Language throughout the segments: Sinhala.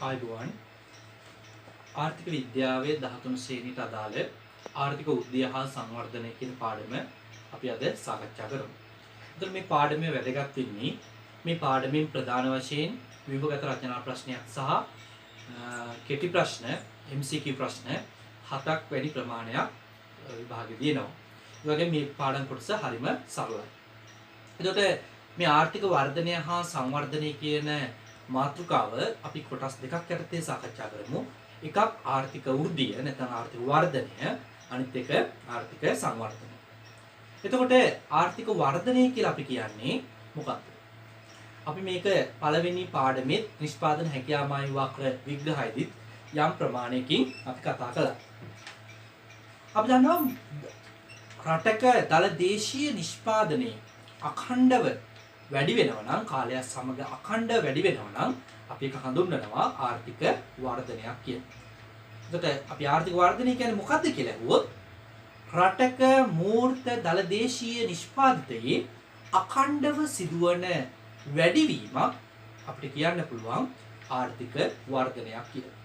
ආයුබෝවන් ආර්ථික විද්‍යාවේ 13 ශ්‍රේණියට අදාළ ආර්ථික වෘද්ධිය හා සංවර්ධනය කියන පාඩම අපි අද සාකච්ඡා කරමු. එතකොට මේ පාඩමේ වැදගත් වෙන්නේ මේ පාඩමෙන් ප්‍රධාන වශයෙන් විභාගගත රචනා ප්‍රශ්නයක් සහ කෙටි ප්‍රශ්න MCQ ප්‍රශ්න 7ක් වැඩි ප්‍රමාණයක් විභාගෙදී එනවා. ඒ වගේම මේ පාඩම් කොටස හරිම සරලයි. එතකොට මේ ආර්ථික වර්ධනය හා සංවර්ධනය කියන මාතෘකාව අපි කොටස් දෙකක් යටතේ සාකච්ඡා කරමු. එකක් ආර්ථික වෘද්ධිය නැත්නම් ආර්ථික වර්ධනය, අනිත් එක ආර්ථික සංවර්ධනය. එතකොට ආර්ථික වර්ධනය කියලා අපි කියන්නේ මොකක්ද? අපි මේක පළවෙනි පාඩමේ නිෂ්පාදන හැකියාමායි වක්‍ර විග්‍රහයේදී යම් ප්‍රමාණයකින් අපි කතා කළා. අපි දන්නවා රටක දල දේශීය නිෂ්පාදනයේ අඛණ්ඩව වැඩි වෙනවා නම් කාලය සමග අඛණ්ඩව වැඩි වෙනවා නම් අපි ඒක හඳුන්වනවා ආර්ථික වර්ධනයක් කියලා. එතකොට අපි ආර්ථික වර්ධනය කියන්නේ මොකක්ද කියලා අහුවොත් රටක මූර්ත දල දේශීය නිෂ්පාදිතයේ අඛණ්ඩව සිදුවන වැඩිවීමක් අපිට කියන්න පුළුවන් ආර්ථික වර්ධනයක් කියලා.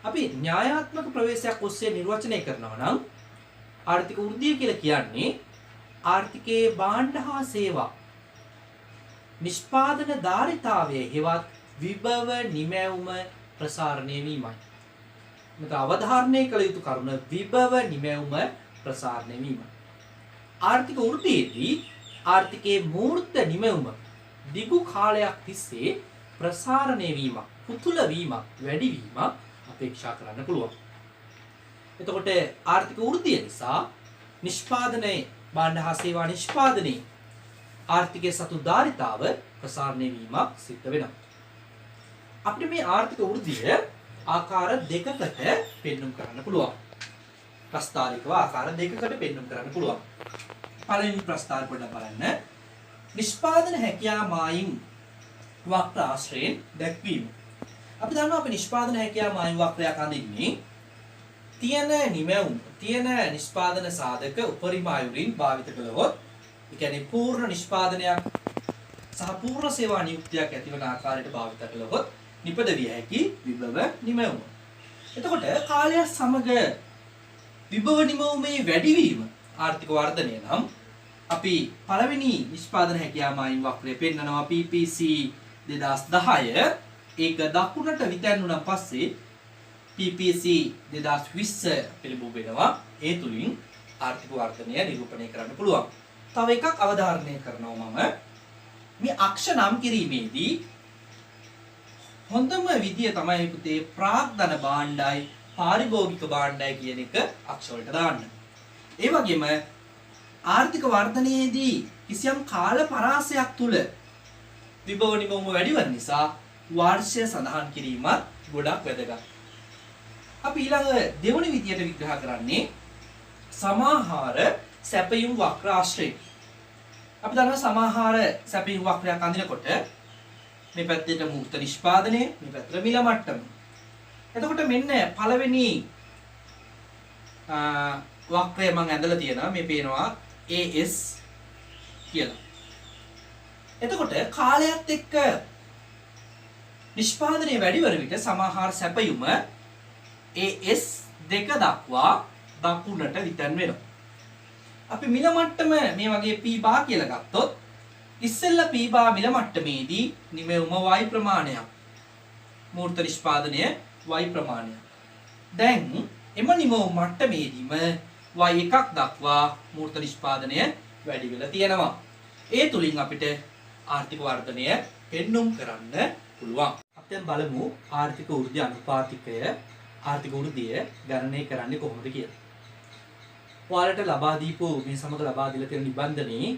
අපි න්‍යායාත්මක ප්‍රවේශයක් ඔස්සේ නිර්වචනය කරනවා නම් ආර්ථික වෘද්ධිය කියලා කියන්නේ ආර්ථිකයේ භාණ්ඩ හා සේවා නිෂ්පාදන ධාරිතාවයේ හෙවත් විභව නිමැවුම ප්‍රසාරණය වීමයි. මෙතන අවධාරණය කළ යුතු කරුණ විභව නිමැවුම ප්‍රසාරණය වීමයි. ආර්ථික වෘද්ධියේදී ආර්ථිකයේ මූර්ත නිමැවුම දිගු කාලයක් තිස්සේ ප්‍රසාරණය වීමක්, පුතුල වීමක්, වැඩි වීමක් අපේක්ෂා කරන්න පුළුවන්. එතකොට ආර්ථික වෘද්ධිය නිසා නිෂ්පාදනයේ භාණ්ඩ හා සේවා නිෂ්පාදනයේ ආර්ථිකයේ සතු ධාරිතාව ප්‍රසාරණය වීමක් සිද්ධ වෙනවා. අපිට මේ ආර්ථික වෘද්ධිය ආකාර දෙකකට පෙන්වුම් කරන්න පුළුවන්. ප්‍රස්තාවිකව ආකාර දෙකකට පෙන්වුම් කරන්න පුළුවන්. පළවෙනි ප්‍රස්තාව පොඩ්ඩක් බලන්න. නිෂ්පාදන හැකියා මායිම් වක්‍ර ආශ්‍රයෙන් දැක්වීම. අපි දන්නවා අපි නිෂ්පාදන හැකියා මායිම් වක්‍රයක් අඳින්නේ තියෙන නිමැවුම්, තියෙන නිෂ්පාදන සාධක උපරිම අයුරින් භාවිත කළොත්, ඒ කියන්නේ පූර්ණ නිෂ්පාදනයක් සහ පූර්ණ සේවා නියුක්තියක් ඇතිවන ආකාරයට භාවිත කළොත් නිපදවිය හැකි විභව නිමැවුම. එතකොට කාලය සමග විභව නිමැවුමේ වැඩිවීම ආර්ථික වර්ධනය නම් අපි පළවෙනි නිෂ්පාදන හැකියා මායිම් වක්‍රය පෙන්නනවා PPC 2010 ඒක දකුණට විතැන්වුණා පස්සේ PPC 2020 පිළිබිඹු වෙනවා. ඒ තුලින් ආර්ථික වර්ධනය නිරූපණය කරන්න පුළුවන්. තව එකක් අවධාරණය කරනවා මම මේ අක්ෂ නම් කිරීමේදී හොඳම විදිය තමයි පුතේ ප්‍රාග්ධන භාණ්ඩයි පාරිභෝගික භාණ්ඩයි කියන එක අක්ෂ වලට දාන්න. ඒ වගේම ආර්ථික වර්ධනයේදී කිසියම් කාල පරාසයක් තුල විභව නිමවුම වැඩි වෙන නිසා වාර්ෂය සඳහන් කිරීමත් ගොඩක් වැදගත්. අපි ඊළඟ දෙවන විදියට විග්‍රහ කරන්නේ සමාහාර සැපයුම් වක්‍ර ආශ්‍රය. අපි දන්නවා සමාහාර සැපයුම් වක්‍රයක් අඳිනකොට මේ පැත්තට මූර්ත නිෂ්පාදනය, මේ පැත්තට මිල මට්ටම. එතකොට මෙන්න පළවෙනි වක්‍රය මම ඇඳලා තියෙනවා. මේ පේනවා AS කියලා. එතකොට කාලයත් එක්ක නිෂ්පාදනය වැඩි වෙන විට සමාහාර සැපයුම AS දෙක දක්වා දකුණට විතන් වෙනවා. අපි මිල මට්ටම මේ වගේ P බා කියලා ගත්තොත් ඉස්සෙල්ලා P බා මිල මට්ටමේදී නිමෙවුම y ප්‍රමාණයක්. මූර්ත නිෂ්පාදනය y ප්‍රමාණයක්. දැන් එම නිමෙවුම මට්ටමේදීම y එකක් දක්වා මූර්ත නිෂ්පාදනය වැඩි වෙලා තියෙනවා. ඒ තුලින් අපිට ආර්ථික වර්ධනය පෙන්눔 කරන්න පුළුවන්. අපි දැන් බලමු ආර්ථික වෘද්ධි අනුපාතිකය ආර්ථික වෘද්ධිය ගණනය කරන්නේ කොහොමද කියලා. ඔයාලට ලබා දීපු මේ සමග ලබා දීලා තියෙන නිබන්ධනයේ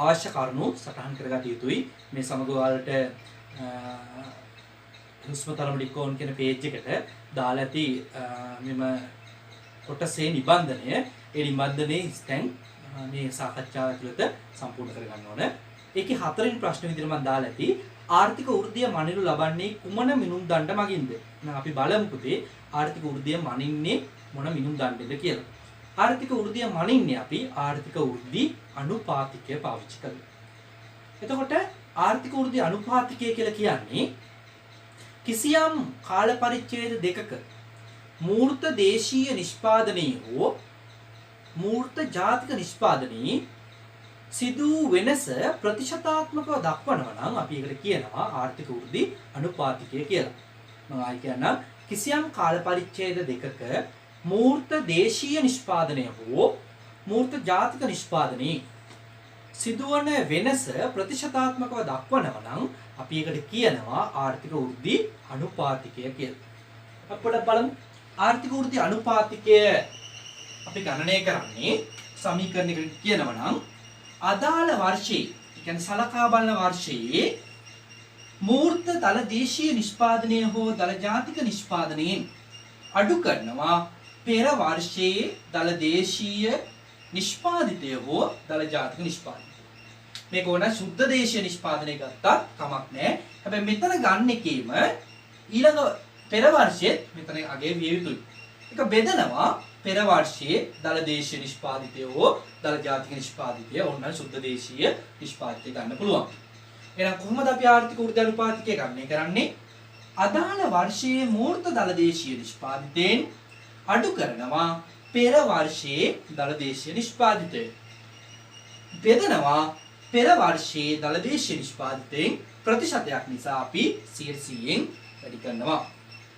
අවශ්‍ය කරුණු සටහන් කරගත යුතුයි. මේ සමග ඔයාලට හුස්ම තරම ඩිකෝන් කියන පේජ් එකට දාලා ඇති මෙම කොටසේ නිබන්ධනය. ඒ නිබන්ධනයේ ස්ටැන් මේ සාකච්ඡාව ඇතුළත සම්පූර්ණ කරගන්න ඕන. ඒකේ හතරවෙනි ප්‍රශ්න විදිහට මම දාලා ඇති ආර්ථික වෘද්ධිය මනිනු ලබන්නේ කුමන මිනුම් දණ්ඩ මගින්ද? එහෙනම් අපි බලමු පුතේ ආර්ථික වෘද්ධිය මනින්නේ මොන මිනුම් දණ්ඩෙද කියලා. ආර්ථික වෘද්ධිය මනින්නේ අපි ආර්ථික වෘද්ධි අනුපාතිකය පාවිච්චි කරලා. එතකොට ආර්ථික වෘද්ධි අනුපාතිකය කියලා කියන්නේ කිසියම් කාල පරිච්ඡේද දෙකක මූර්ත දේශීය නිෂ්පාදනයේ හෝ මූර්ත ජාතික නිෂ්පාදනයේ සිදු වෙනස ප්‍රතිශතාත්මකව දක්වනවා නම් අපි ඒකට කියනවා ආර්ථික වෘද්ධි අනුපාතිකය කියලා. මම ආයි කියන්නම් කිසියම් කාල පරිච්ඡේද දෙකක මූර්ත දේශීය නිෂ්පාදනය හෝ මූර්ත ජාතික නිෂ්පාදනයේ සිදුවන වෙනස ප්‍රතිශතාත්මකව දක්වනවා නම් අපි ඒකට කියනවා ආර්ථික වෘද්ධි අනුපාතිකය කියලා. අපිට බලමු ආර්ථික වෘද්ධි අනුපාතිකය අපි ගණනය කරන්නේ සමීකරණයකට කියනවා නම් අදාළ වර්ෂයේ, කියන්නේ සලකා බලන වර්ෂයේ මූර්ත දල දේශීය නිෂ්පාදනය හෝ දල ජාතික නිෂ්පාදනයෙන් අඩු කරනවා පෙර වර්ෂයේ දල දේශීය නිෂ්පාදිතය හෝ දල ජාතික නිෂ්පාදනය. මේක ඕන සුද්ධ දේශීය නිෂ්පාදනය ගත්තත් කමක් නැහැ. හැබැයි මෙතන ගන්න එකේම ඊළඟ පෙර වර්ෂයේ මෙතන අගේ විය යුතුයි. ඒක බෙදනවා පෙර වර්ෂයේ දල දේශීය නිෂ්පාදිතය හෝ දල ජාතික නිෂ්පාදිතය ඕන සුද්ධ දේශීය නිෂ්පාදිතය ගන්න පුළුවන්. එහෙනම් කොහොමද අපි ආර්ථික වෘද්ධි අනුපාතිකය ගණනය කරන්නේ? අදාළ වර්ෂයේ මූර්ත දල දේශීය නිෂ්පාදිතයෙන් අඩු කරනවා පෙර වර්ෂයේ දල දේශීය නිෂ්පාදිතය. බෙදනවා පෙර වර්ෂයේ දල දේශීය නිෂ්පාදිතයෙන් ප්‍රතිශතයක් නිසා අපි 100න් වැඩි කරනවා.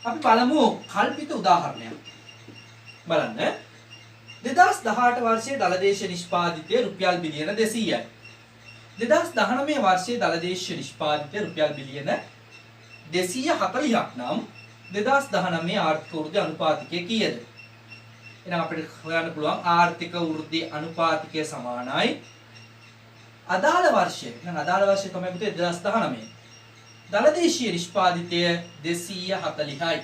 අපි බලමු කල්පිත උදාහරණයක්. බලන්න 2018 වර්ෂයේ දල දේශීය නිෂ්පාදිතය රුපියල් බිලියන 200යි. 2019 වර්ෂයේ දල දේශීය නිෂ්පාදිතය රුපියල් බිලියන 240ක් නම් 2019 ආර්ථික වෘද්ධි අනුපාතිකය කීයද? එහෙනම් අපිට හොයන්න පුළුවන් ආර්ථික වෘද්ධි අනුපාතිකය සමානයි අදාළ වර්ෂය. එහෙනම් අදාළ වර්ෂය තමයි පුතේ 2019. දල දේශීය නිෂ්පාදිතය 240යි.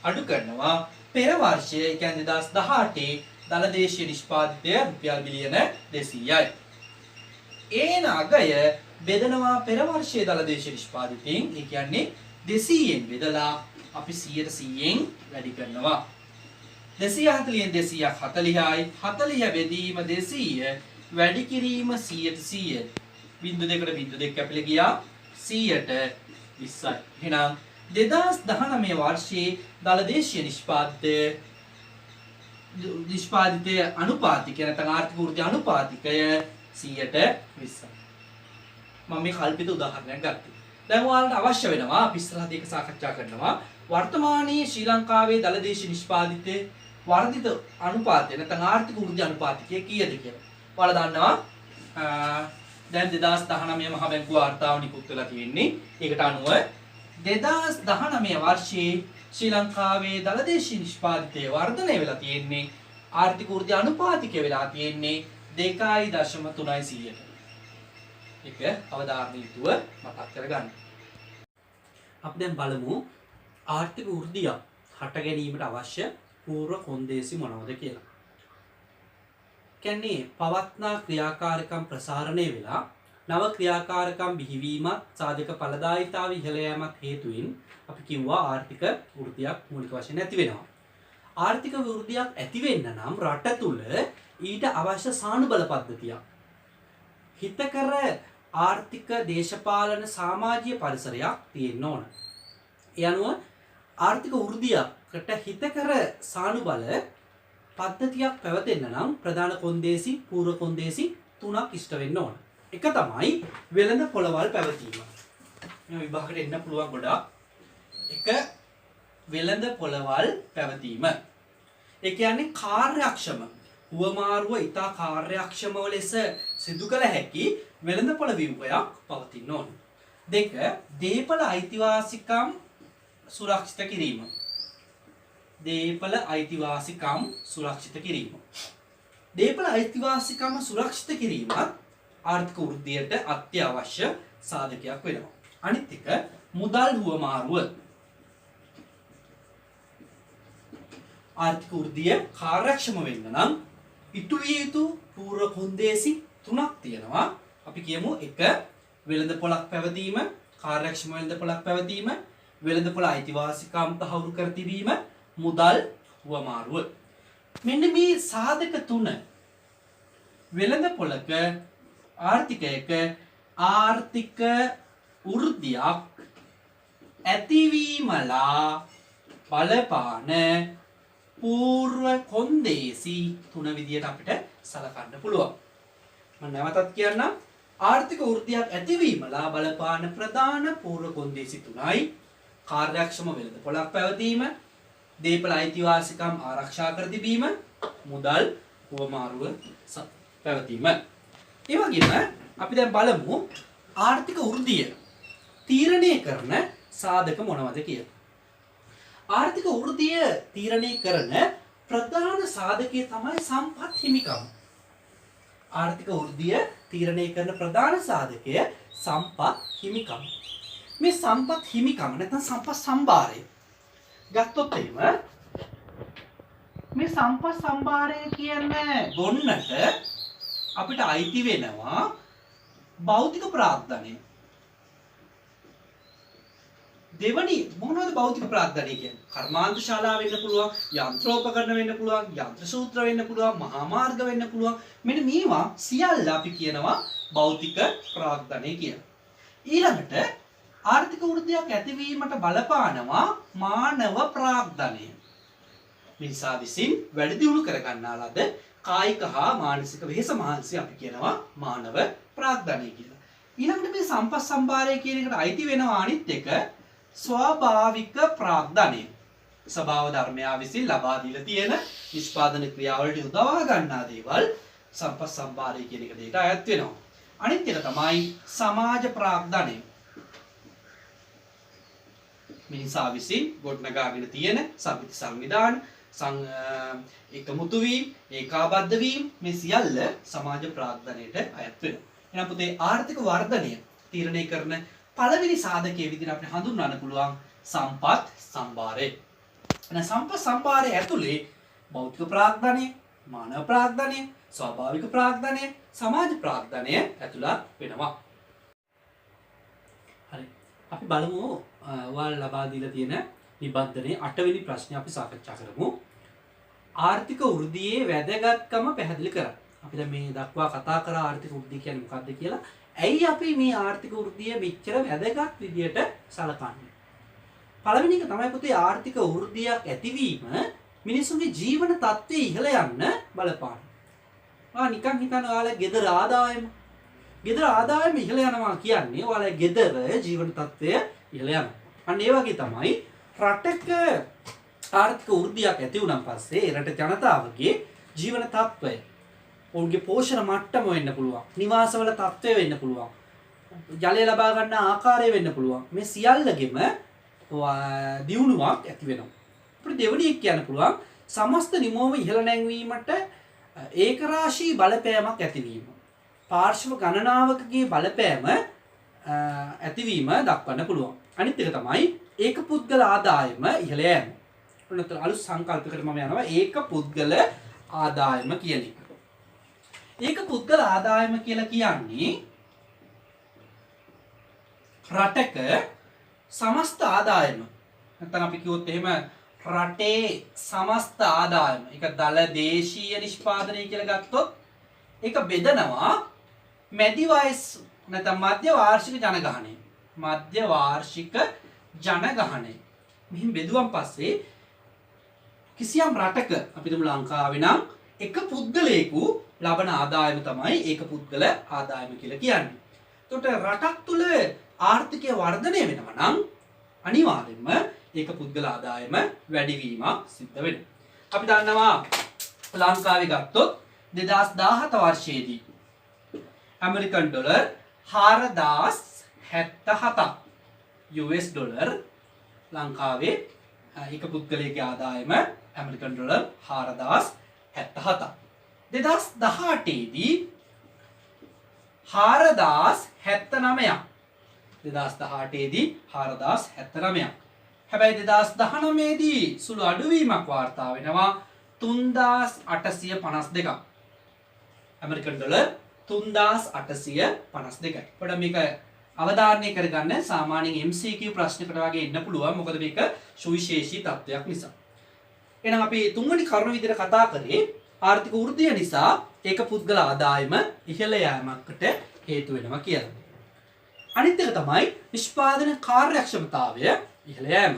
අඩු කරනවා පෙර වර්ෂය කියන්නේ 2018 දල දේශීය නිෂ්පාදිතය රුපියල් බිලියන 200යි. ඒ නගය බෙදනවා පෙර වර්ෂයේ දල දේශීය නිෂ්පාදිතයෙන්. ඒ කියන්නේ 200න් බෙදලා අපි 100න් වැඩි කරනවා. 240න් 240යි 40 බෙදීම 200 වැඩි කිරීම 100%. බිංදු දෙකට බිංදු දෙක කැපිලා ගියා 120යි. එහෙනම් 2019 වර්ෂයේ දල දේශීය නිෂ්පාදිතය අනුපාතිකය නැත්නම් ආර්ථික වෘද්ධි අනුපාතිකය 120යි. මම මේ කල්පිත උදාහරණයක් ගත්තා. දැන් ඔයාලට අවශ්‍ය වෙනවා අපි ඉස්සරහදී ඒක සාකච්ඡා කරනවා වර්තමානයේ ශ්‍රී ලංකාවේ දල දේශීය නිෂ්පාදිතයේ වර්ධිත අනුපාතය නැත්නම් ආර්ථික වෘද්ධි අනුපාතිකය කීයද කියලා. ඔයාලා දන්නවා දැන් 2019 මහ බැංකුව වාර්තාව නිකුත් වෙලා තියෙන්නේ. ඒකට අනුව 2019 වර්ෂයේ ශ්‍රී ලංකාවේ දල දේශීය නිෂ්පාදිතය වර්ධනය වෙලා තියෙන්නේ ආර්ථික වෘද්ධි අනුපාතිකය වෙලා තියෙන්නේ 2.3%. ඒක අවධාරණීය යුතුව මතක් කරගන්න. අපි දැන් බලමු ආර්ථික වෘද්ධිය හට ගැනීමට අවශ්‍ය පූර්ව කොන්දේසි මොනවද කියලා. කියන්නේ පවත්නා ක්‍රියාකාරකම් ප්‍රසාරණය වෙලා නව ක්‍රියාකාරකම් බිහිවීමත් සාධක ඵලදායීතාව ඉහළ යාමත් හේතුවෙන් අපි කිව්වා ආර්ථික වෘද්ධියක් මූලික වශයෙන් ඇති වෙනවා. ආර්ථික වෘද්ධියක් ඇති වෙන්න නම් රට තුල ඊට අවශ්‍ය සානුබල පද්ධතියක් හිතකර ආර්ථික දේශපාලන සමාජීය පරිසරයක් තියෙන්න ඕන. ඒ අනුව ආර්ථික වෘද්ධියකට හිතකර සානුබල පද්ධතියක් පැවතෙන්න නම් ප්‍රධාන කොන්දේසි පූර්ව කොන්දේසි තුනක් ඉෂ්ට වෙන්න ඕන. එක තමයි වෙළඳ පොළවල් පැවතීම. මේ විභාගයට එන්න පුළුවන් ගොඩක්. එක වෙළඳ පොළවල් පැවතීම. ඒ කියන්නේ කාර්යක්ෂම හුවමාරුව ඉතා කාර්යක්ෂමව ලෙස සිදු කළ හැකි වෙළඳපොළ ව්‍යුහයක් පවතින්න ඕන. දෙක දේපල අයිතිවාසිකම් සුරක්ෂිත කිරීම. දේපල අයිතිවාසිකම් සුරක්ෂිත කිරීම. දේපල අයිතිවාසිකම් සුරක්ෂිත කිරීමත් ආර්ථික වෘද්ධියට අත්‍යවශ්‍ය සාධකයක් වෙනවා. අනිත් එක මුදල් හුවමාරුව. ආර්ථික වෘද්ධිය කාර්යක්ෂම වෙන්න නම් ඉටු විය යුතු පූර්ව කොන්දේසි තුනක් තියෙනවා. අපි කියමු එක වෙළඳපොළක් පැවතීම, කාර්යක්ෂම වෙළඳපොළක් පැවතීම, වෙළඳපොළ අයිතිවාසිකම් තහවුරු කර තිබීම, මුදල් හුවමාරුව. මෙන්න මේ සාධක තුන වෙළඳපොළක ආර්ථිකයක ආර්ථික වෘද්ධියක් ඇතිවීමලා බලපාන පූර්ව කොන්දේසි 3 විදියට අපිට සලකන්න පුළුවන්. මම නැවතත් කියන්නම්. ආර්ථික වෘද්ධියක් ඇතිවීමලා බලපාන ප්‍රධාන පූර්ව කොන්දේසි 3යි. කාර්යක්ෂම වෙළඳපොළක් පැවතීම, දේපළ අයිතිවාසිකම් ආරක්ෂා කර තිබීම, මුදල් හුවමාරුව පැවතීම. ඒ වගේම අපි දැන් බලමු ආර්ථික වෘද්ධිය තීරණය කරන සාධක මොනවද කියලා. ආර්ථික වෘද්ධිය තීරණය කරන ප්‍රධාන සාධකය තමයි සම්පත් හිමිකම. ආර්ථික වෘද්ධිය තීරණය කරන ප්‍රධාන සාධකය සම්පත් හිමිකම. මේ සම්පත් හිමිකම නැත්නම් සම්පත් සම්භාරය ගත්තොත් එහෙම මේ සම්පත් සම්භාරය කියන්නේ ගොන්නට අපිට අයිති වෙනවා භෞතික ප්‍රාග්ධනය. දෙවනි මොනවද භෞතික ප්‍රාග්ධනය කියන්නේ? කර්මාන්ත ශාලා වෙන්න පුළුවන්, යන්ත්‍රෝපකරණ වෙන්න පුළුවන්, යන්ත්‍ර සූත්‍ර වෙන්න පුළුවන්, මහා මාර්ග වෙන්න පුළුවන්. මෙන්න මේවා සියල්ල අපි කියනවා භෞතික ප්‍රාග්ධනය කියලා. ඊළඟට ආර්ථික වෘද්ධියක් ඇතිවීමට බලපානවා මානව ප්‍රාග්ධනය. මිනිසා විසින් වැඩි දියුණු කර ගන්නා ලද කායික හා මානසික වෙහෙස මහන්සි අපි කියනවා මානව ප්‍රාග්ධනය කියලා. ඊළඟට මේ සම්පත් සම්භාරය කියන එකට අයිති වෙනවා අනිත් එක ස්වාභාවික ප්‍රාග්ධනය. ස්වභාව ධර්මයා විසින් ලබා දීලා තියෙන නිෂ්පාදන ක්‍රියාවලට උදවා ගන්නා දේවල් සම්පත් සම්භාරය කියන එක දෙයට අයත් වෙනවා. අනිත් එක තමයි සමාජ ප්‍රාග්ධනය. මිනිසා විසින් ගොඩනගාගෙන තියෙන සමිති සංවිධාන එකමුතු වීම, ඒකාබද්ධ වීම මේ සියල්ල සමාජ ප්‍රාග්ධනයට අයත් වෙනවා. එහෙනම් පුතේ ආර්ථික වර්ධනය තීරණය කරන පළවෙනි සාධකයේ විදිහට අපිට හඳුන්වන්න පුළුවන් සම්පත් සම්භාරය. එහෙනම් සම්පත් සම්භාරය ඇතුලේ භෞතික ප්‍රාග්ධනය, මානව ප්‍රාග්ධනය, ස්වාභාවික ප්‍රාග්ධනය, සමාජ ප්‍රාග්ධනය ඇතුළත් වෙනවා. හරි. අපි බලමු ඔයාලා ලබා දීලා තියෙන නිබන්ධනයේ 8 වෙනි ප්‍රශ්නේ අපි සාකච්ඡා කරමු. ආර්ථික වෘද්ධියේ වැදගත්කම පැහැදිලි කරන්න. අපි දැන් මේ දක්වා කතා කරා ආර්ථික වෘද්ධිය කියන්නේ මොකක්ද කියලා. ඇයි අපි මේ ආර්ථික වෘද්ධිය මෙච්චර වැදගත් විදියට සලකන්නේ? පළවෙනි එක තමයි පුතේ ආර්ථික වෘද්ධියක් ඇතිවීම මිනිසුන්ගේ ජීවන තත්ත්වය ඉහළ යන්න බලපාන. නිකන් හිතන්න ඔයාලා ගෙදර ආදායම. ගෙදර ආදායම ඉහළ යනවා කියන්නේ ඔයාලා ගෙදර ජීවන තත්ත්වය ඉහළ යනවා. අන්න ඒ වගේ තමයි රටක ආර්ථික වෘද්ධියක් ඇති වුණාන් පස්සේ රට ජනතාවගේ ජීවන තත්ත්වය, ඔවුන්ගේ පෝෂණ මට්ටම වෙන්න පුළුවන්, නිවාසවල තත්ත්වය වෙන්න පුළුවන්, ජලය ලබා ගන්න ආකාරය වෙන්න පුළුවන්. මේ සියල්ලගෙම දියුණුවක් ඇති වෙනවා. අපිට දෙවෙනි එක කියන්න පුළුවන් සමස්ත නිමෝම ඉහළ නැංවීමට ඒකරාශී බලපෑමක් ඇතිවීම. පාර්ශ්ව ගණනාවකගේ බලපෑම ඇතිවීම දක්වන්න පුළුවන්. අනිත් එක තමයි ඒක පුද්ගල ආදායම ඉහළ යෑම. ඔන්නතර අලුත් සංකල්පයකට මම යනවා ඒක පුද්ගල ආදායම කියන එක. ඒක පුද්ගල ආදායම කියලා කියන්නේ රටක සමස්ත ආදායම. නැත්නම් අපි කිව්වොත් එහෙම රටේ සමස්ත ආදායම. ඒක දල දේශීය නිෂ්පාදනය කියලා ගත්තොත් ඒක බෙදනවා මැදි වයස් නැත්නම් මධ්‍ය වාර්ෂික ජනගහනය. මධ්‍ය වාර්ෂික ජනගහනය. මෙහිම බෙදුවන් පස්සේ කිසියම් රටක අපි තුමු ලංකාවේ නම් එක පුද්ගලයෙකු ලබන ආදායම තමයි ඒක පුද්ගල ආදායම කියලා කියන්නේ. එතකොට රටක් තුල ආර්ථිකය වර්ධනය වෙනවා නම් අනිවාර්යයෙන්ම ඒක පුද්ගල ආදායම වැඩිවීමක් සිද්ධ වෙනවා. අපි දන්නවා ලංකාවේ ගත්තොත් 2017 වර්ෂයේදී ඇමරිකන් ඩොලර් 4077ක් US ඩොලර් ලංකාවේ එක පුද්ගලයෙකුගේ ආදායම ඇමරිකන් ඩොලර් 4077ක්. 2018 දී 4079ක්. 2018 දී 4079ක්. හැබැයි 2019 දී සුළු අඩුවීමක් වාර්තා වෙනවා 3852ක්. American dollar 3852යි. පොඩ මේක අවධාරණය කරගන්න සාමාන්‍යයෙන් MCQ ප්‍රශ්නකට වගේ එන්න පුළුවන්. මොකද මේක සුවිශේෂී තත්ත්වයක් නිසා. එහෙනම් අපි තුන්වෙනි කරුණ විදිහට කතා කරේ ආර්ථික වෘද්ධිය නිසා ඒක පුද්ගල ආදායම ඉහළ යාමකට හේතු වෙනවා කියලා. අනිත් එක තමයි නිෂ්පාදන කාර්යක්ෂමතාවය ඉහළ යෑම.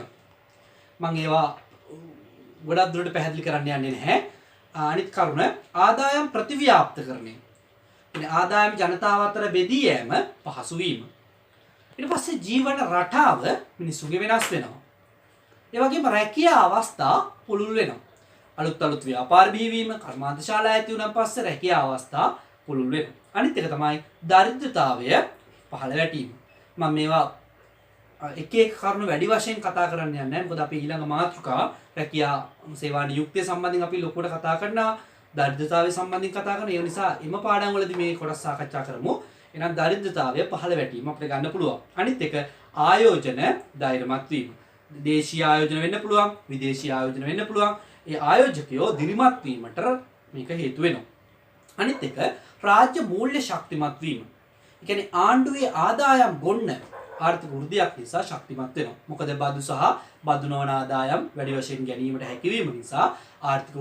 මම ඒවා ගොඩක් දුරට පැහැදිලි කරන්න යන්නේ නැහැ. අනිත් කරුණ ආදායම් ප්‍රතිව්‍යාප්තකරණය. කියන්නේ ආදායම් ජනතාව අතර බෙදී යෑම පහසු වීම. ඊට පස්සේ ජීවන රටාව මිනිසුන්ගේ වෙනස් වෙනවා. ඒ වගේම රැකියා අවස්ථා පුළුල් වෙනවා. අලුත් ව්‍යාපාර බිහිවීම, කර්මාන්තශාලා ඇති වුණාන් පස්සේ රැකියා අවස්ථා පුළුල් වෙනවා. අනිත් එක තමයි දරිද්‍රතාවය පහළ වැටීම. මම මේවා එක කරුණු වැඩි වශයෙන් කතා කරන්න යන්නේ නැහැ. මොකද අපි ඊළඟ මාතෘකා රැකියා සේවා නියුක්තිය සම්බන්ධයෙන් අපි ලොකුවට කතා කරනවා. දරිද්‍රතාවය සම්බන්ධයෙන් කතා කරනවා. ඒ නිසා එම පාඩම් වලදී මේ කොටස් සාකච්ඡා කරමු. එහෙනම් දරිද්‍රතාවය පහළ වැටීම අපිට ගන්න පුළුවන්. අනිත් එක ආයෝජන ධෛර්යමත් වීම. දේශීය ආයෝජන වෙන්න පුළුවන්, විදේශීය ආයෝජන වෙන්න පුළුවන්. ඒ ආයෝජකයෝ දිරිමත් වීමට මේක හේතු වෙනවා. අනිත් එක රාජ්‍ය මූල්‍ය ශක්තිමත් වීම. ඒ කියන්නේ ආණ්ඩුවේ ආදායම් ගොන්න ආර්ථික වෘද්ධියක් නිසා ශක්තිමත් වෙනවා. මොකද බදු සහ බදු නොවන ආදායම් වැඩි වශයෙන් ගැනීමට හැකියවීම නිසා ආර්ථික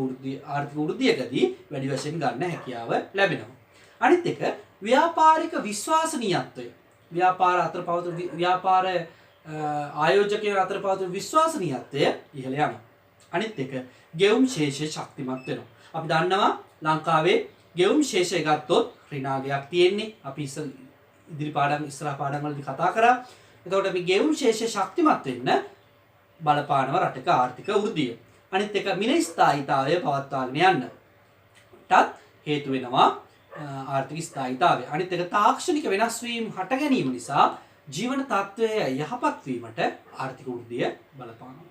වෘද්ධියකදී වැඩි වශයෙන් ගන්න හැකියාව ලැබෙනවා. අනිත් එක ව්‍යාපාරික විශ්වාසනීයත්වය. ව්‍යාපාර ආයෝජකයන් අතර පවතින විශ්වාසනීයත්වය ඉහළ යනවා. අනිත් එක ගෙවුම් ශේෂය ශක්තිමත් වෙනවා. අපි දන්නවා ලංකාවේ ගෙවුම් ශේෂය ගත්තොත් ඍණාගයක් තියෙන්නේ. අපි ඉස්සරහ පාඩම් වලදී කතා කරා. එතකොට අපි ගෙවුම් ශේෂය ශක්තිමත් වෙන්න බලපානව රටක ආර්ථික වෘද්ධිය. අනිත් එක මිල ස්ථායීතාවය පවත්වාගෙන යන්නටත් හේතු වෙනවා ආර්ථික ස්ථායීතාවය. අනිත් එක තාක්ෂණික වෙනස් වීම හට ගැනීම නිසා ජීවන තත්ත්වය යහපත් වීමට ආර්ථික වෘද්ධිය බලපානවා.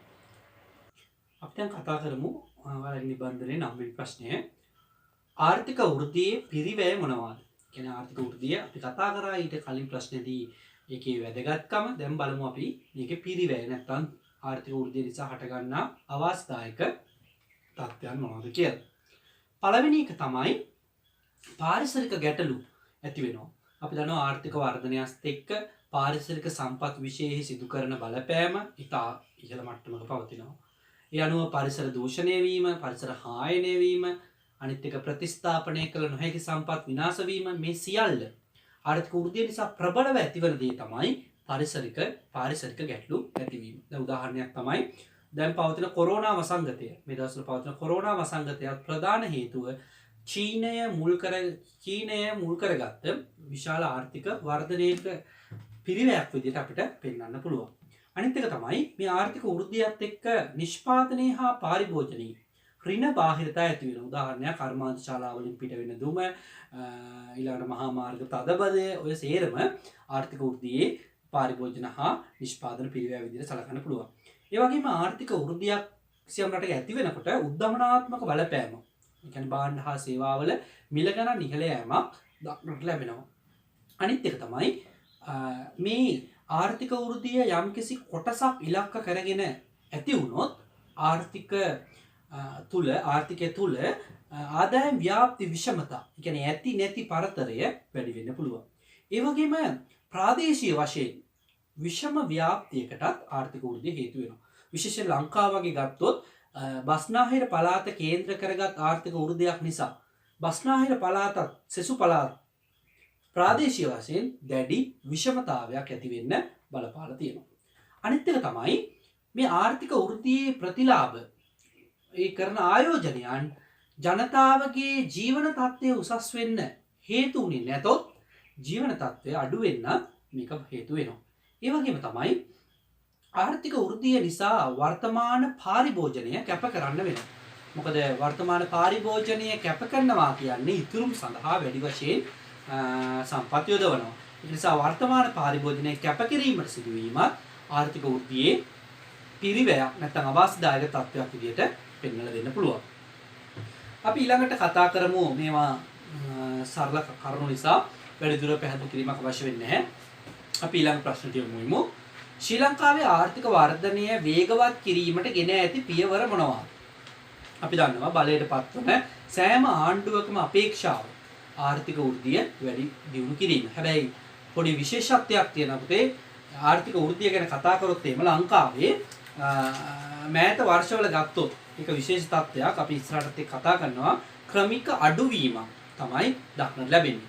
අපි දැන් කතා කරමු වලක් නිබන්ධනයේ 9 වෙනි ප්‍රශ්නය. ආර්ථික වෘද්ධියේ පිරිවැය මොනවාද? කියන්නේ ආර්ථික වෘද්ධිය අපි කතා කරා ඊට කලින් ප්‍රශ්නේදී ඒකේ වැදගත්කම. දැන් බලමු අපි මේකේ පිරිවැය නැත්නම් ආර්ථික වෘද්ධිය නිසා හටගන්නා අවාස්ථායක තත්ත්වයන් මොනවද කියලා. පළවෙනි එක තමයි පාරිසරික ගැටලු ඇති වෙනවා. අපි දන්නවා ආර්ථික වර්ධනයත් එක්ක පාරිසරික සම්පත් විශේෂ සිදු කරන බලපෑම ඉතා ඉහළ මට්ටමක පවතිනවා. ඒ අනුව පරිසර දූෂණය වීම, පරිසර හායනය වීම, අනිත් එක ප්‍රතිස්ථාපනය කළ නොහැකි සම්පත් විනාශ වීම, මේ සියල්ල ආර්ථික වෘද්ධිය නිසා ප්‍රබලව ඇතිවන දේ තමයි පාරිසරික ගැටලු ඇතිවීම. දැන් උදාහරණයක් තමයි දැන් පවතින කොරෝනා වසංගතය. මේ දවස්වල පවතින කොරෝනා වසංගතයත් ප්‍රධාන හේතුව චීනය මුල් කරගත්ත විශාල ආර්ථික වර්ධනයක පිරිවැයක් විදිහට අපිට පෙන්වන්න පුළුවන්. අනිත් එක තමයි මේ ආර්ථික වෘද්ධියත් එක්ක නිෂ්පාදනය හා පාරිභෝජනයේ ඍණ බාහිරතා ඇති වෙන. උදාහරණයක් කර්මාන්තශාලා වලින් පිට වෙන දුම, ඊළඟට මහා මාර්ග තදබදය, ඔය සේරම ආර්ථික වෘද්ධියේ පාරිභෝජන හා නිෂ්පාදන පිරිවැය විදිහට සලකන්න පුළුවන්. ඒ වගේම ආර්ථික වෘද්ධියක් සියම් රටක ඇති වෙනකොට උද්දමනාත්මක බලපෑම. ඒ කියන්නේ භාණ්ඩ හා සේවාවල මිල ගණන් ඉහළ යෑමක් දක්නට ලැබෙනවා. අනිත් එක තමයි මේ ආර්ථික වෘද්ධිය යම්කිසි කොටසක් ඉලක්ක කරගෙන ඇති වුණොත් ආර්ථිකය තුල ආදායම් ව්‍යාප්ති විෂමතා, ඒ කියන්නේ ඇති නැති පරතරය වැඩි වෙන්න පුළුවන්. ඒ වගේම ප්‍රාදේශීය වශයෙන් විෂම ව්‍යාප්තියකටත් ආර්ථික වෘද්ධිය හේතු වෙනවා. විශේෂයෙන් ලංකාව වගේ ගත්තොත් බස්නාහිර පළාත කේන්ද්‍ර කරගත් ආර්ථික වෘද්ධියක් නිසා බස්නාහිර පළාතත් සෙසු පළාත් ප්‍රාදේශීය වශයෙන් දැඩි විෂමතාවයක් ඇති වෙන්න බලපාලා තියෙනවා. අනිත් එක තමයි මේ ආර්ථික වෘද්ධියේ ප්‍රතිලාභ ඒ කරන ආයෝජනයන් ජනතාවගේ ජීවන තත්ත්වය උසස් වෙන්න හේතු වෙන්නේ නැතොත් ජීවන තත්ත්වය අඩු වෙන්න මේක හේතු වෙනවා. ඒ වගේම තමයි ආර්ථික වෘද්ධිය නිසා වර්තමාන පාරිභෝජනය කැප කරන්න වෙනවා. මොකද වර්තමාන පාරිභෝජනය කැප කරනවා කියන්නේ ඉතුරුම් සඳහා වැඩි වශයෙන් සම්පත් යොදවනවා. ඒ නිසා වර්තමාන පාරිභෝජනය කැප කිරීමට සිදුවීමත් ආර්ථික වෘද්ධියේ පිරිවැයක් නැත්නම් අවාස්ථායක තත්ත්වයක් විදිහට පෙන්වලා දෙන්න පුළුවන්. අපි ඊළඟට කතා කරමු මේවා සරල කරුණු නිසා වැඩිදුර පැහැදිලි කිරීමක් අවශ්‍ය වෙන්නේ නැහැ. අපි ඊළඟ ප්‍රශ්නට යමු. ශ්‍රී ලංකාවේ ආර්ථික වර්ධනය වේගවත් කිරීමට ගෙන ඇති පියවර මොනවාද? අපි දන්නවා බලයට පත්වන සෑම ආණ්ඩුවකම අපේක්ෂාව ආර්ථික වෘද්ධිය වැඩි දියුණු කිරීම. හැබැයි පොඩි විශේෂත්වයක් තියෙනවා පුතේ. ආර්ථික වෘද්ධිය ගැන කතා කරොත් එහෙම ලංකාවේ මෑත වර්ෂවල ගත්තොත් ඒක විශේෂ තත්ත්වයක්. අපි ඉස්සරහට කතා කරනවා ක්‍රමික අඩුවීමක් තමයි දක්නට ලැබෙන්නේ.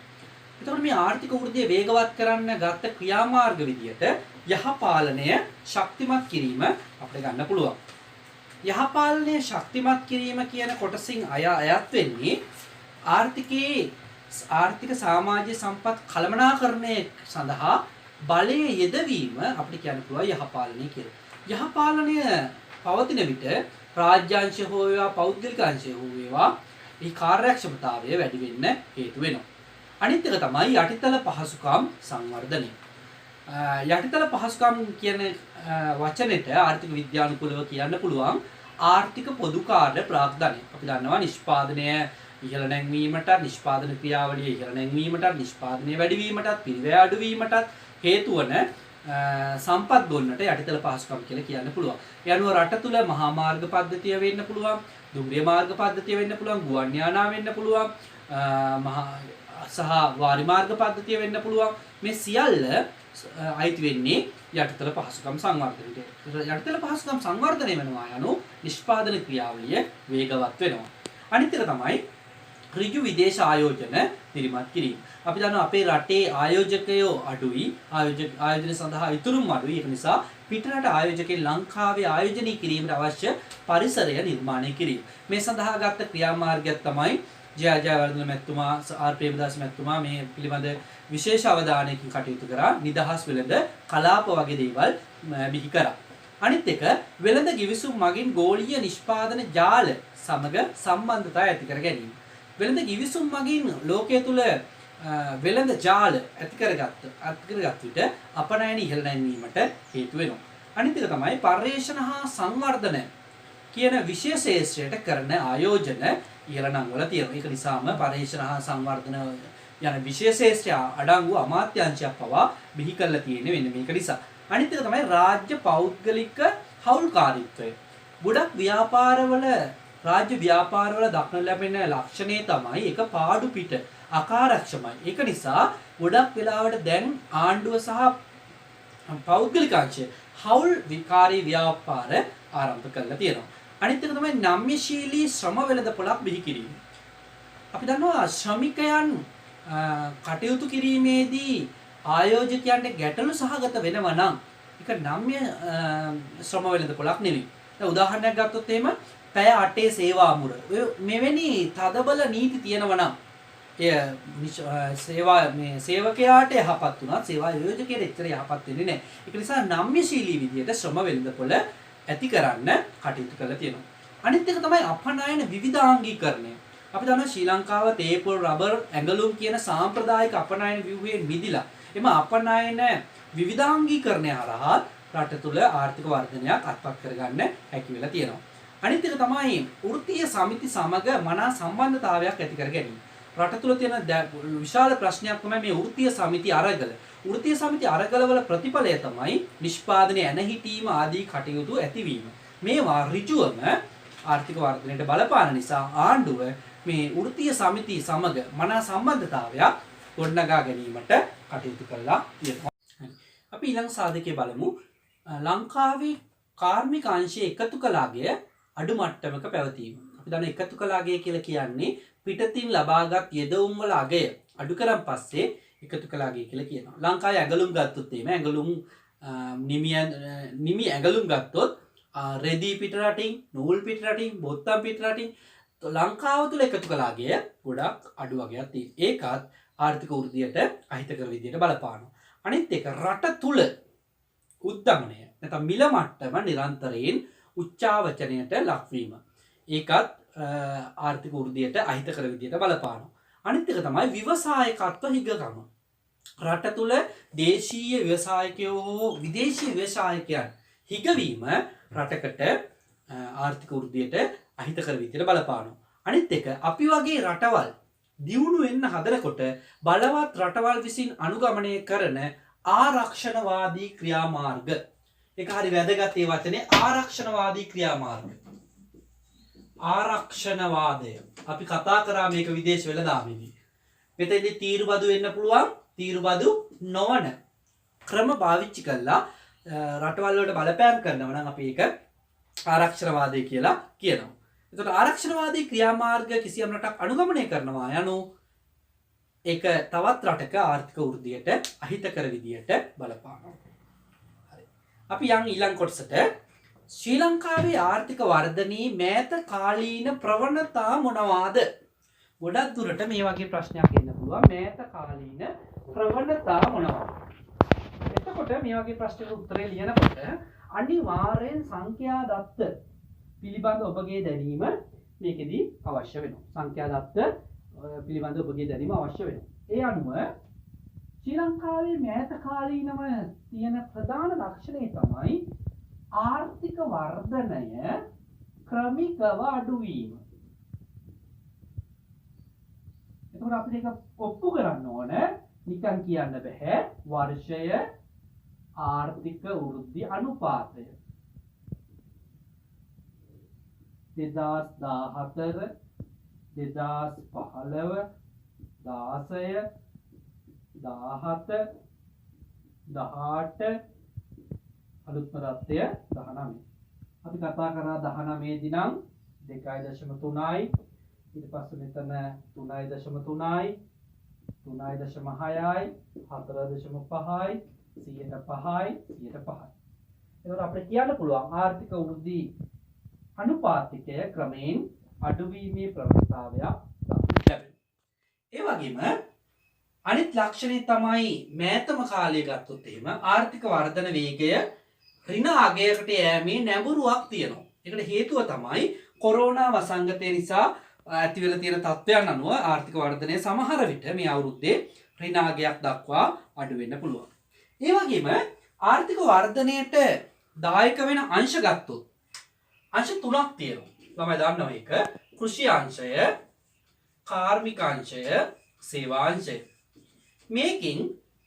එතකොට මේ ආර්ථික වෘද්ධිය වේගවත් කරන්න ගත්ත ක්‍රියාමාර්ග විදියට යහපාලනය ශක්තිමත් කිරීම අපිට ගන්න පුළුවන්. යහපාලනය ශක්තිමත් කිරීම කියන කොටසින් අයත් වෙන්නේ ආර්ථික සමාජීය සම්පත් කළමනාකරණය සඳහා බලයේ යෙදවීම අපිට කියන්න පුළුවන් යහපාලනය කියලා. යහපාලනය පවතින විට රාජ්‍යාංශය හෝ වේවා පෞද්ගලික අංශය හෝ වේවා මේ කාර්යක්ෂමතාවය වැඩි වෙන්න හේතු වෙනවා. අනිත් එක තමයි යටිතල පහසුකම් සංවර්ධනය. යටිතල පහසුකම් කියන වචනෙට ආර්ථික විද්‍යානුකූලව කියන්න පුළුවන් ආර්ථික පොදු කාර්ය ප්‍රාග්ධනය. අපි දන්නවා නිෂ්පාදනය ඉහළ නැංවීමට, නිෂ්පාදන ක්‍රියාවලිය ඉහළ නැංවීමට, නිෂ්පාදනය වැඩිවීමටත්, පිරිවැය අඩුවීමටත් හේතු වන සම්පත් ගොන්නට යටිතල පහසුකම් කියලා කියන්න පුළුවන්. ඒ අනුව රට තුල මහා මාර්ග පද්ධතිය වෙන්න පුළුවන්, දුම්රිය මාර්ග පද්ධතිය වෙන්න පුළුවන්, ගුවන් යානා වෙන්න පුළුවන්, සහ වාරි මාර්ග පද්ධතිය වෙන්න පුළුවන්. මේ සියල්ල අයිති වෙන්නේ යටිතල පහසුකම් සංවර්ධනයට. යටිතල පහසුකම් සංවර්ධනය වෙනවා යනු නිෂ්පාදන ක්‍රියාවලිය වේගවත් වෙනවා. අනිත් එක තමයි ඍජු විදේශ ආයෝජන නිර්මාත් කිරීම. අපි දන්නවා අපේ රටේ ආයෝජකයෝ අඩුයි. ආයෝජන සඳහා ඉතුරුම් අඩුයි. ඒක නිසා පිටරට ආයෝජකයන් ලංකාවේ ආයෝජනය කිරීමට අවශ්‍ය පරිසරය නිර්මාණය කිරීම. මේ සඳහා ගත්ත ක්‍රියාමාර්ගයක් තමයි ජයවර්ධන මැතිතුමා, ආර් ප්‍රේමදාස මැතිතුමා මේ පිළිබඳ විශේෂ අවධානයකින් කටයුතු කරා. නිදහස් වෙළඳ කලාප වගේ දේවල් බිහි කරා. අනිත් එක වෙළඳ ගිවිසුම් මගින් ගෝලීය නිෂ්පාදන ජාල සමග සම්බන්ධතා ඇති කර ගැනීම. වෙළඳ ගිවිසුම් මගින් ලෝකයේ තුල වෙළඳ ජාල ඇති කරගත්ත විට අපනයන ඉහළ නැංවීමට හේතු වෙනවා. අනිත් එක තමයි පර්යේෂණ හා සංවර්ධන කියන විශේෂ ශේෂ්ත්‍රයට කරන ආයෝජන ඉහළ නංවල තියෙනවා. ඒක නිසාම පර්යේෂණ හා සංවර්ධන යන විශේෂ ශේෂ්ත්‍රය අඩංගු අමාත්‍යාංශයක් පවා බිහි කරලා තියෙන්නේ වෙන මේක නිසා. අනිත් එක තමයි රාජ්‍ය පෞද්ගලික හවුල්කාරීත්වය. ගොඩක් ව්‍යාපාරවල රාජ්‍ය ව්‍යාපාරවල දක්නට ලැබෙන ලක්ෂණය තමයි ඒක පාඩු පිට අකාර්යක්ෂමයි. ඒක නිසා ගොඩක් වෙලාවට දැන් ආණ්ඩුව සහ පෞද්ගලික අංශය හවුල් විකාරී ව්‍යාපාර ආරම්භ කරලා තියෙනවා. අනිත් එක තමයි නම්‍යශීලී ශ්‍රම වෙළඳපොළක් බිහි කිරීම. අපි දන්නවා ශ්‍රමිකයන් කටයුතු කිරීමේදී ආයෝජකයන්ට ගැටලු සහගත වෙනවා නම් ඒක නම්‍ය ශ්‍රම වෙළඳපොළක් නෙවෙයි. දැන් උදාහරණයක් ගත්තොත් එහෙම පැය 8 සේවා මුර. මෙවැනි තදබල නීති තියෙනවා නම් සේවකයාට යහපත් වුණත් සේවා ආයෝජකයාට එච්චර යහපත් වෙන්නේ නැහැ. ඒක නිසා නම්‍යශීලී විදියට ශ්‍රම වෙළඳපොළ ඇති කරන්න කටයුතු කරලා තියෙනවා. අනිත් එක තමයි අපනයන විවිධාංගීකරණය. අපි දන්නවා ශ්‍රී ලංකාව තේපොල් රබර් ඇඟලුම් කියන සාම්ප්‍රදායික අපනයන ව්‍යුහයෙන් මිදිලා එම අපනයන විවිධාංගීකරණය හරහා රට තුළ ආර්ථික වර්ධනයක් අත්පත් කරගන්න හැකි වෙලා තියෙනවා. අනිත් එක තමයි වෘත්තීය සමිති සමග මනා සම්බන්ධතාවයක් ඇති කර ගැනීම. රට තුළ තියෙන විශාල ප්‍රශ්නයක් තමයි මේ වෘත්තීය සමිති අරගල. වෘත්තීය සමිති අරගලවල ප්‍රතිඵලය තමයි නිෂ්පාදනයේ ඇනහිටීම ආදී කටයුතු ඇතිවීම. මේවා ඍජුවම ආර්ථික වර්ධනයට බලපාන නිසා ආණ්ඩුව මේ වෘත්තීය සමිති සමග මනා සම්බන්ධතාවයක් ගොඩනගා ගැනීමට කටයුතු කළා තියෙනවා. අපි ඊළඟ සාධකයේ බලමු. ලංකාවේ කාර්මික අංශයේ එකතු කලාගය අඩු මට්ටමක පැවතීම. අපි දන්න එකතු කලාගය කියලා කියන්නේ පිටතින් ලබාගත් යෙදවුම් වල අගය අඩු කරන් පස්සේ එකතු කලාගය කියලා කියනවා. ලංකාවේ ඇඟලුම් ගත්තොත් එහෙම ඇඟලුම් නිමි ඇඟලුම් ගත්තොත් රෙදි පිට රටින්, නූල් පිට රටින්, බොත්තම් පිට රටින් ලංකාව තුළ එකතු කලාගය ගොඩක් අඩු වගේක් තියෙනවා. ඒකත් ආර්ථික වෘද්ධියට අහිතකර විදියට බලපානවා. අනිත් එක රට තුළ උද්දමනය නැත්නම් මිල මට්ටම නිරන්තරයෙන් උච්චාවචනයට ලක්වීම. ඒකත් ආර්ථික වෘද්ධියට අහිතකර විදියට බලපානවා. අනිත් එක තමයි ව්‍යවසායකත්ව හිගකම. රට තුළ දේශීය ව්‍යවසායකයෝ හෝ විදේශීය ව්‍යවසායකයන් හිගවීම රටකට ආර්ථික වෘද්ධියට අහිතකර විදියට බලපානවා. අනිත් එක අපි වගේ රටවල් දියුණු වෙන්න හදනකොට බලවත් රටවල් විසින් අනුගමනය කරන ආරක්ෂණවාදී ක්‍රියාමාර්ග. ඒක හරි වැදගත් ඒ වචනේ ආරක්ෂණවාදී ක්‍රියාමාර්ග. ආරක්ෂණවාදය. අපි කතා කරා මේක විදේශ වෙළඳාමේදී. මෙතෙන්දී තීරුබදු වෙන්න පුළුවන්, තීරුබදු නොවන ක්‍රම පාවිච්චි කළා රටවල් වලට බලපෑම් කරනවා නම් අපි ඒක ආරක්ෂණවාදය කියලා කියනවා. එතකොට ආරක්ෂණවාදී ක්‍රියාමාර්ග කිසියම් රටක් අනුගමනය කරනවා යනු ඒක තවත් රටක ආර්ථික වෘද්ධියට අහිතකර විදියට බලපානවා. හරි. අපි යන් ඊළඟ කොටසට ශ්‍රී ලංකාවේ ආර්ථික වර්ධනයේ මෑත කාලීන ප්‍රවණතා මොනවාද? ගොඩක් දුරට මේ වගේ ප්‍රශ්නයක් එන්න පුළුවන්. මෑත කාලීන ප්‍රවණතා මොනවාද? එතකොට මේ වගේ ප්‍රශ්නකට උත්තරේ ලියනකොට අනිවාර්යෙන් සංඛ්‍යා දත්ත පිළිබඳ ඔබගේ දැනීම මේකෙදී අවශ්‍ය වෙනවා. සංඛ්‍යා දත්ත පිළිබඳ ඔබගේ දැනීම අවශ්‍ය වෙනවා. ඒ අනුව ශ්‍රී ලංකාවේ මෑත කාලීනව තියෙන ප්‍රධාන ලක්ෂණය තමයි ආර්ථික වර්ධනය ක්‍රමිකව අඩුවීම. එතකොට අපිට ඒක ඔප්පු කරන්න ඕන. නිකන් කියන්න බෑ. වර්ෂය ආර්ථික වෘද්ධි අනුපාතය 2014 2015 16 17 18 අලුත්ම තත්ත්වය 19. අපි කතා කරා 19 දී නම් 2.3යි ඊට පස්සේ මෙතන 3.3යි 3.6යි 4.5යි 105යි 105යි. ඒකට අපිට කියන්න පුළුවන් ආර්ථික වෘද්ධි අනුපාතිකය ක්‍රමයෙන් අඩුවීමේ ප්‍රවණතාවයක් ලැබෙනවා. ඒ වගේම අනිත් ලක්ෂණය තමයි මෑතම කාලය ගත්තොත් එහෙම ආර්ථික වර්ධන වේගය ඍණ අගයකට යෑමේ නැඹුරුවක් තියෙනවා. ඒකට හේතුව තමයි කොරෝනා වසංගතය නිසා ඇති වෙලා තියෙන තත්ත්වයන් අනුව ආර්ථික වර්ධනය සමහර විට මේ අවුරුද්දේ ඍණ අගයක් දක්වා අඩු වෙන්න පුළුවන්. ඒ වගේම ආර්ථික වර්ධනයට දායක වෙන අංශ ගත්තොත් අංශ තුනක් තියෙනවා. ළමයි දන්නවා ඒක. කෘෂි අංශය, කාර්මික අංශය, සේවා අංශය. මේකෙන්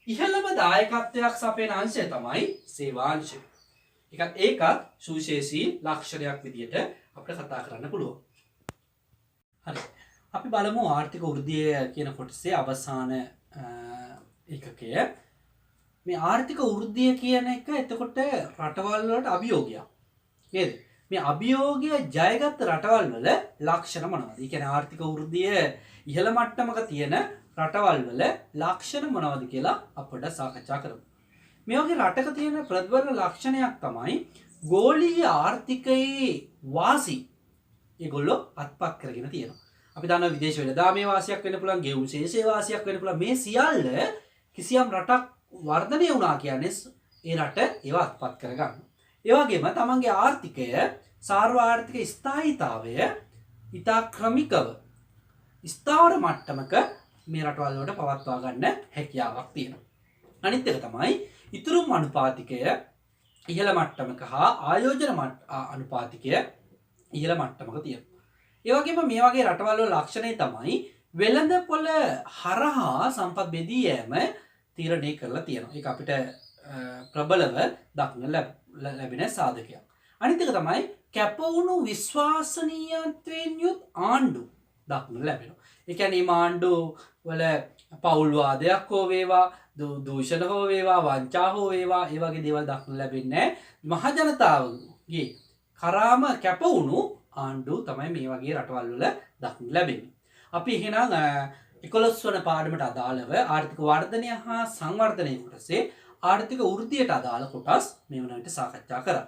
ඉහළම දායකත්වයක් සපයන අංශය තමයි සේවා අංශය. ඒකත් සුවිශේෂී ලක්ෂණයක් විදියට අපිට කතා කරන්න පුළුවන්. හරි. අපි බලමු ආර්ථික වෘද්ධිය කියන කොටසේ අවසාන ඒකකය. මේ ආර්ථික වෘද්ධිය කියන එක එතකොට රටවල් වලට අභියෝගයක්. නේද? මේ අභියෝගය ජයගත් රටවල් වල ලක්ෂණ මොනවද? ඒ කියන්නේ ආර්ථික වෘද්ධිය ඉහළ මට්ටමක තියෙන රටවල් වල ලක්ෂණ මොනවද කියලා අපිට සාකච්ඡා කරමු. මේ වගේ රටක තියෙන ප්‍රධාන ලක්ෂණයක් තමයි ගෝලීය ආර්ථිකයේ වාසි. ඒගොල්ලෝ අත්පත් කරගෙන තියෙනවා. අපි දන්නවා විදේශ වෙළඳාමේ වාසියක් වෙන්න පුළුවන්, ගෙවුම් ශේෂයේ වාසියක් වෙන්න පුළුවන්. මේ සියල්ල කිසියම් රටක් වර්ධනය වුණා කියන්නේ ඒ රට ඒව අත්පත් කරගන්න. ඒ වගේම තමන්ගේ ආර්ථිකය සාර්වාර්ථික ස්ථායීතාවය ඉතා ක්‍රමිකව ස්ථාවර මට්ටමක මේ රටවල් වලට පවත්වා ගන්න හැකියාවක් තියෙනවා. අනිත් එක තමයි ඉතුරුම් අනුපාතිකය ඉහළ මට්ටමක හා ආයෝජන අනුපාතිකය ඉහළ මට්ටමක තියෙනවා. ඒ වගේම මේ වගේ රටවල් වල ලක්ෂණය තමයි වෙළඳපොළ හරහා සම්පත් බෙදී යෑම තීරණය කරලා තියෙනවා. ඒක අපිට ප්‍රබලව දක්න ලැබෙන සාධකයක්. අනිත් එක තමයි කැපවුණු විශ්වාසනීයත්වයෙන් යුත් ආණ්ඩු දක්න ලැබෙනවා. ඒ කියන්නේ මේ ආණ්ඩු වල පෞල් වාදයක් හෝ වේවා, දූෂණ හෝ වේවා, වංචා හෝ වේවා, ඒ වගේ දේවල් දක්න ලැබෙන්නේ මහ ජනතාවගේ කරාම කැපවුණු ආණ්ඩු තමයි මේ වගේ රටවල් වල දක්න ලැබෙන්නේ. අපි එහෙනම් 11 වන පාඩමට අදාළව ආර්ථික වර්ධනය හා සංවර්ධනය කොටසේ ආර්ථික වෘද්ධියට අදාළ කොටස් මේ වන විට සාකච්ඡා කරා.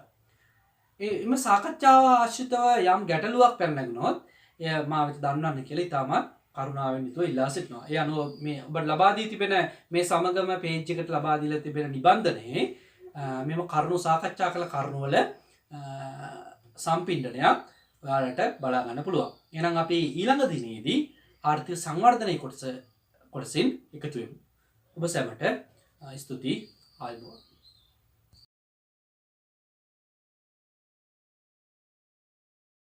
එම සාකච්ඡාව ආශ්‍රිතව යම් ගැටලුවක් පැන නැගුණොත් එය මා වෙත දන්වන්න කියලා ඉතාමත් කරුණාවෙන් යුතුව ඉල්ලා සිටිනවා. ඒ අනුව මේ ඔබට ලබා දී තිබෙන මේ සමගම පේජ් එකට ලබා දීලා තිබෙන නිබන්ධනයේ මෙම කරුණු සාකච්ඡා කළ කරුණු වල සම්පින්ඩනයක් ඔයාලට බලා ගන්න පුළුවන්. එහෙනම් අපි ඊළඟ දිනේදී ආර්ථික සංවර්ධනයේ කොටසින් එකතු වෙමු. ඔබ සැමට ස්තුතියි. ආයුබෝවන්.